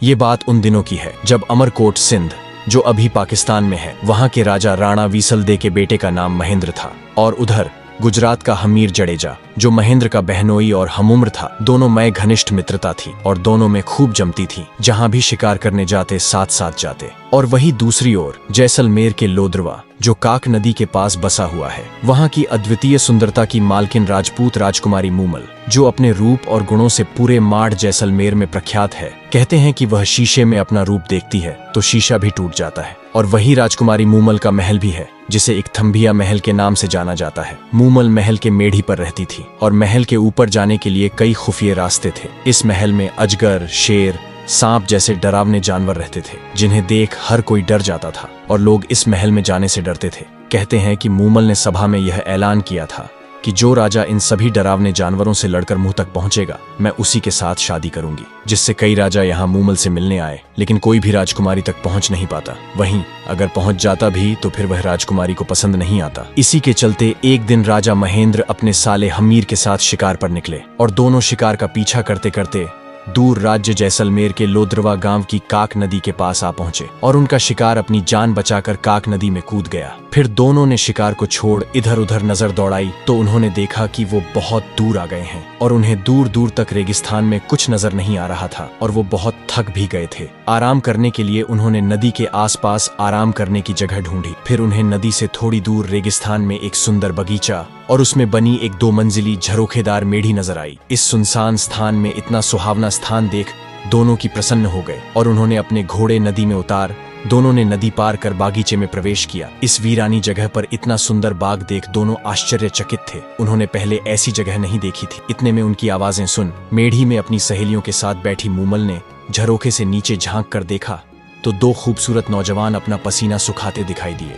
ये बात उन दिनों की है जब अमरकोट सिंध, जो अभी पाकिस्तान में है, वहां के राजा राणा वीसलदे के बेटे का नाम महेंद्र था, और उधर गुजरात का हमीर जडेजा, जो महेंद्र का बहनोई और हमउम्र था। दोनों में घनिष्ठ मित्रता थी और दोनों में खूब जमती थी। जहां भी शिकार करने जाते साथ साथ जाते। और वही दूसरी ओर जैसलमेर के लोद्रवा, जो काक नदी के पास बसा हुआ है, वहां की अद्वितीय सुंदरता की मालकिन राजपूत राजकुमारी मूमल, जो अपने रूप और गुणों से पूरे माड़ जैसलमेर में प्रख्यात है। कहते हैं कि वह शीशे में अपना रूप देखती है तो शीशा भी टूट जाता है। और वही राजकुमारी मूमल का महल भी है, जिसे एक थम्बिया महल के नाम से जाना जाता है। मूमल महल के मेढ़ी पर रहती थी और महल के ऊपर जाने के लिए कई खुफिया रास्ते थे। इस महल में अजगर, शेर, सांप जैसे डरावने जानवर रहते थे, जिन्हें देख हर कोई डर जाता था और लोग इस महल में जाने से डरते थे। कहते हैं कि मूमल ने सभा में यह ऐलान किया था कि जो राजा इन सभी डरावने जानवरों से लड़कर मुंह तक पहुंचेगा, मैं उसी के साथ शादी करूंगी। जिससे कई राजा यहाँ मूमल से मिलने आए, लेकिन कोई भी राजकुमारी तक पहुंच नहीं पाता। वहीं अगर पहुंच जाता भी तो फिर वह राजकुमारी को पसंद नहीं आता। इसी के चलते एक दिन राजा महेंद्र अपने साले हमीर के साथ शिकार पर निकले और दोनों शिकार का पीछा करते करते दूर राज्य जैसलमेर के लोद्रवा गांव की काक नदी के पास आ पहुंचे और उनका शिकार अपनी जान बचाकर काक नदी में कूद गया। फिर दोनों ने शिकार को छोड़ इधर उधर नजर दौड़ाई तो उन्होंने देखा कि वो बहुत दूर आ गए हैं और उन्हें दूर दूर तक रेगिस्तान में कुछ नजर नहीं आ रहा था और वो बहुत थक भी गए थे। आराम करने के लिए उन्होंने नदी के आसपास आराम करने की जगह ढूंढी। फिर उन्हें नदी से थोड़ी दूर रेगिस्तान में एक सुंदर बगीचा और उसमें बनी एक 2 मंजिली झरोखेदार मेढ़ी नजर आई। इस सुनसान स्थान में इतना सुहावना स्थान देख दोनों की प्रसन्न हो गए और उन्होंने अपने घोड़े नदी में उतार दोनों ने नदी पार कर बागीचे में प्रवेश किया। इस वीरानी जगह पर इतना सुंदर बाग देख दोनों आश्चर्यचकित थे। उन्होंने पहले ऐसी जगह नहीं देखी थी। इतने में उनकी आवाजें सुन मेढ़ी में अपनी सहेलियों के साथ बैठी मूमल ने झरोखे से नीचे झांक कर देखा तो 2 खूबसूरत नौजवान अपना पसीना सुखाते दिखाई दिए।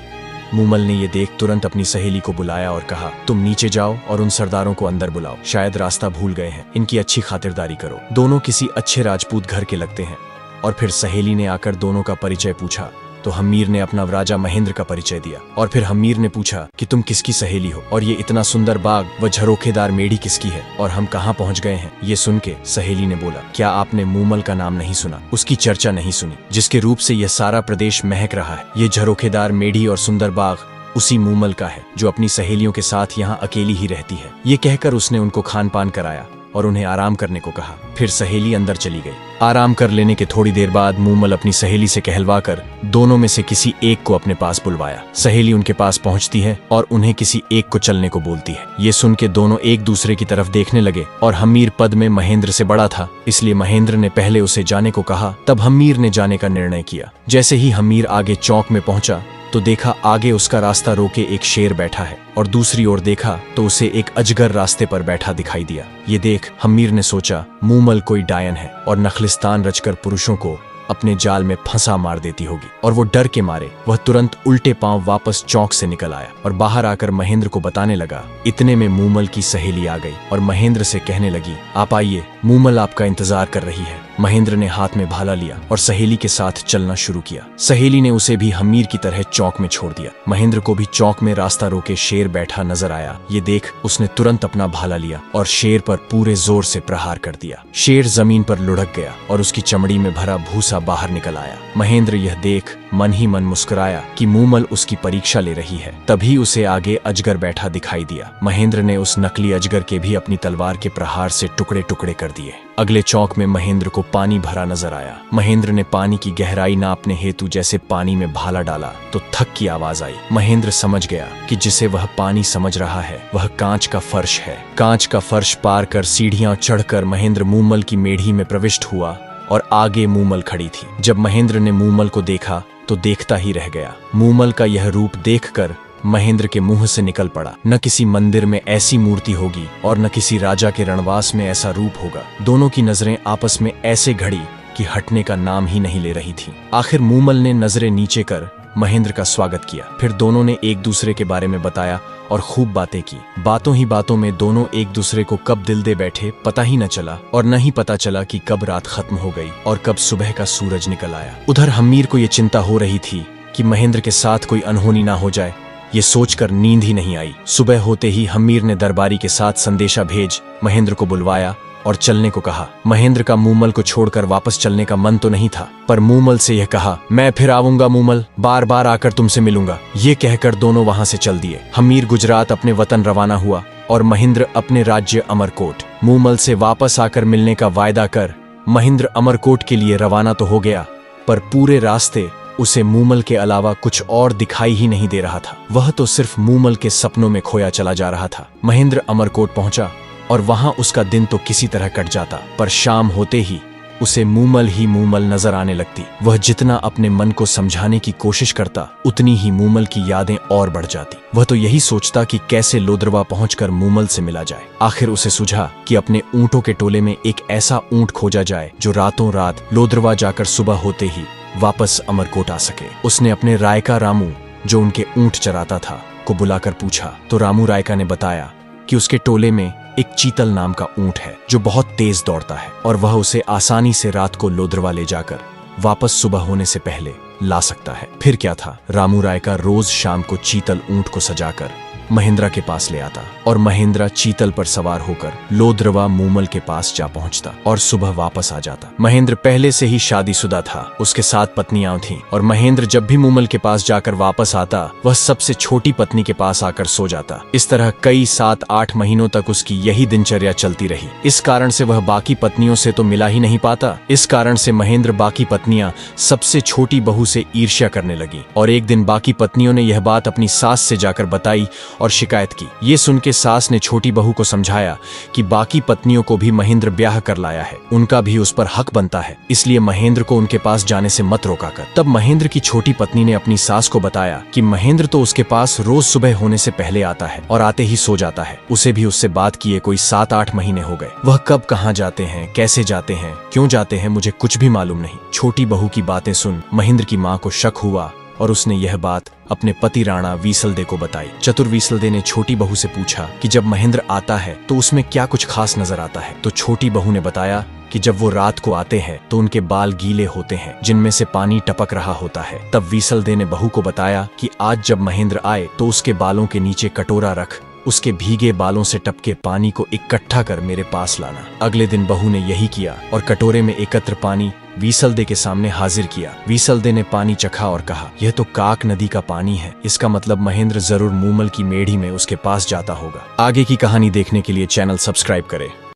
मूमल ने ये देख तुरंत अपनी सहेली को बुलाया और कहा, तुम नीचे जाओ और उन सरदारों को अंदर बुलाओ, शायद रास्ता भूल गए हैं, इनकी अच्छी खातिरदारी करो। दोनों किसी अच्छे राजपूत घर के लगते हैं। और फिर सहेली ने आकर दोनों का परिचय पूछा तो हमीर ने अपना राजा महेंद्र का परिचय दिया। और फिर हमीर ने पूछा कि तुम किसकी सहेली हो और ये इतना सुंदर बाग व झरोखेदार मेढ़ी किसकी है और हम कहाँ पहुँच गए हैं। ये सुन के सहेली ने बोला, क्या आपने मूमल का नाम नहीं सुना, उसकी चर्चा नहीं सुनी, जिसके रूप से यह सारा प्रदेश महक रहा है। ये झरोखेदार मेढ़ी और सुंदर बाग उसी मूमल का है, जो अपनी सहेलियों के साथ यहाँ अकेली ही रहती है। ये कहकर उसने उनको खान पान कराया और उन्हें आराम करने को कहा। फिर सहेली अंदर चली गई। आराम कर लेने के थोड़ी देर बाद मूमल अपनी सहेली से कहलवाकर दोनों में से किसी एक को अपने पास बुलवाया। सहेली उनके पास पहुंचती है और उन्हें किसी एक को चलने को बोलती है। ये सुन के दोनों एक दूसरे की तरफ देखने लगे और हमीर पद में महेंद्र से बड़ा था, इसलिए महेंद्र ने पहले उसे जाने को कहा। तब हमीर ने जाने का निर्णय किया। जैसे ही हमीर आगे चौक में पहुंचा तो देखा आगे उसका रास्ता रोके एक शेर बैठा है और दूसरी ओर देखा तो उसे एक अजगर रास्ते पर बैठा दिखाई दिया। ये देख हमीर ने सोचा मूमल कोई डायन है और नखलिस्तान रचकर पुरुषों को अपने जाल में फंसा मार देती होगी। और वो डर के मारे वह तुरंत उल्टे पांव वापस चौक से निकल आया और बाहर आकर महेंद्र को बताने लगा। इतने में मूमल की सहेली आ गई और महेंद्र से कहने लगी, आप आइए, मूमल आपका इंतजार कर रही है। महेंद्र ने हाथ में भाला लिया और सहेली के साथ चलना शुरू किया। सहेली ने उसे भी हमीर की तरह चौक में छोड़ दिया। महेंद्र को भी चौक में रास्ता रोके शेर बैठा नजर आया। ये देख उसने तुरंत अपना भाला लिया और शेर पर पूरे जोर से प्रहार कर दिया। शेर जमीन पर लुढ़क गया और उसकी चमड़ी में भरा भूसा बाहर निकल आया। महेंद्र यह देख मन ही मन मुस्कुराया कि मूमल उसकी परीक्षा ले रही है। तभी उसे आगे अजगर बैठा दिखाई दिया। महेंद्र ने उस नकली अजगर के भी अपनी तलवार के प्रहार से टुकड़े टुकड़े कर दिए। अगले चौक में महेंद्र को पानी भरा नजर आया। महेंद्र ने पानी की गहराई नापने हेतु जैसे पानी में भाला डाला तो थक की आवाज आई। महेंद्र समझ गया कि जिसे वह पानी समझ रहा है वह कांच का फर्श है। कांच का फर्श पार कर सीढ़ियां चढ़कर महेंद्र मूमल की मेढ़ी में प्रविष्ट हुआ और आगे मूमल खड़ी थी। जब महेंद्र ने मूमल को देखा तो देखता ही रह गया। मूमल का यह रूप देखकर महेंद्र के मुंह से निकल पड़ा, न किसी मंदिर में ऐसी मूर्ति होगी और न किसी राजा के रणवास में ऐसा रूप होगा। दोनों की नजरें आपस में ऐसे घड़ी कि हटने का नाम ही नहीं ले रही थी। आखिर मूमल ने नजरें नीचे कर महेंद्र का स्वागत किया। फिर दोनों ने एक दूसरे के बारे में बताया और खूब बातें की। बातों ही बातों में दोनों एक दूसरे को कब दिल दे बैठे पता ही न चला और न ही पता चला कि कब रात खत्म हो गई और कब सुबह का सूरज निकल आया। उधर हमीर को ये चिंता हो रही थी कि महेंद्र के साथ कोई अनहोनी ना हो जाए। ये सोचकर नींद ही नहीं आई। सुबह होते ही हमीर ने दरबारी के साथ संदेशा भेज महेंद्र को बुलवाया और चलने को कहा। महेंद्र का मूमल को छोड़कर वापस चलने का मन तो नहीं था, पर मूमल से यह कहा, मैं फिर आऊंगा मूमल, बार बार आकर तुमसे मिलूंगा। ये कहकर दोनों वहां से चल दिए। हमीर गुजरात अपने वतन रवाना हुआ और महेंद्र अपने राज्य अमरकोट। मूमल से वापस आकर मिलने का वायदा कर महेंद्र अमरकोट के लिए रवाना तो हो गया, पर पूरे रास्ते उसे मूमल के अलावा कुछ और दिखाई ही नहीं दे रहा था। वह तो सिर्फ मूमल के सपनों में खोया चला जा रहा था। महेंद्र अमरकोट पहुंचा और वहां उसका दिन तो किसी तरह कट जाता, पर शाम होते ही उसे मूमल ही मूमल नजर आने लगती। वह जितना अपने मन को समझाने की कोशिश करता, उतनी ही मूमल की यादें और बढ़ जाती। वह तो यही सोचता कि कैसे लोद्रवा पहुंचकर मूमल से मिला जाए। आखिर उसे सूझा कि अपने ऊंटों के टोले में एक ऐसा ऊंट खोजा जाए जो रातों रात लोद्रवा जाकर सुबह होते ही वापस अमरकोट आ सके। उसने अपने रायका रामू, जो उनके ऊंट चराता था, को बुलाकर पूछा तो रामू रायका ने बताया कि उसके टोले में एक चीतल नाम का ऊंट है जो बहुत तेज दौड़ता है और वह उसे आसानी से रात को लोद्रवा ले जाकर वापस सुबह होने से पहले ला सकता है। फिर क्या था, रामू रायका रोज शाम को चीतल ऊंट को सजाकर महेंद्रा के पास ले आता और महेंद्रा चीतल पर सवार होकर लोद्रवा मूमल के पास जा पहुंचता और सुबह वापस आ जाता। महेंद्र पहले से ही शादीशुदा था, उसके 7 पत्नियां थीं और महेंद्र जब भी मूमल के पास जाकर वापस आता, वह सबसे छोटी पत्नी के पास आकर सो जाता। इस तरह कई 7-8 महीनों तक उसकी यही दिनचर्या चलती रही। इस कारण से वह बाकी पत्नियों से तो मिला ही नहीं पाता। इस कारण से महेंद्र बाकी पत्नियां सबसे छोटी बहू से ईर्ष्या करने लगी और एक दिन बाकी पत्नियों ने यह बात अपनी सास से जाकर बताई और शिकायत की। ये सुन के सास ने छोटी बहू को समझाया कि बाकी पत्नियों को भी महेंद्र ब्याह कर लाया है, उनका भी उस पर हक बनता है, इसलिए महेंद्र को उनके पास जाने से मत रोका कर। तब महेंद्र की छोटी पत्नी ने अपनी सास को बताया कि महेंद्र तो उसके पास रोज सुबह होने से पहले आता है और आते ही सो जाता है। उसे भी उससे बात किए कोई 7-8 महीने हो गए। वह कब कहाँ जाते हैं, कैसे जाते हैं, क्यों जाते हैं, मुझे कुछ भी मालूम नहीं। छोटी बहू की बातें सुन महेंद्र की माँ को शक हुआ और उसने यह बात अपने पति राणा वीसलदे को बताई। चतुर वीसलदे ने छोटी बहू से पूछा कि जब महेंद्र आता है तो उसमें क्या कुछ खास नजर आता है। तो छोटी बहू ने बताया कि जब वो रात को आते हैं तो उनके बाल गीले होते हैं जिनमें से पानी टपक रहा होता है। तब वीसलदे ने बहू को बताया कि आज जब महेंद्र आए तो उसके बालों के नीचे कटोरा रख, उसके भीगे बालों से टपके पानी को इकट्ठा कर मेरे पास लाना। अगले दिन बहू ने यही किया और कटोरे में एकत्र पानी वीसलदे के सामने हाजिर किया। वीसलदे ने पानी चखा और कहा, यह तो काक नदी का पानी है, इसका मतलब महेंद्र जरूर मूमल की मेढ़ी में उसके पास जाता होगा। आगे की कहानी देखने के लिए चैनल सब्सक्राइब करें।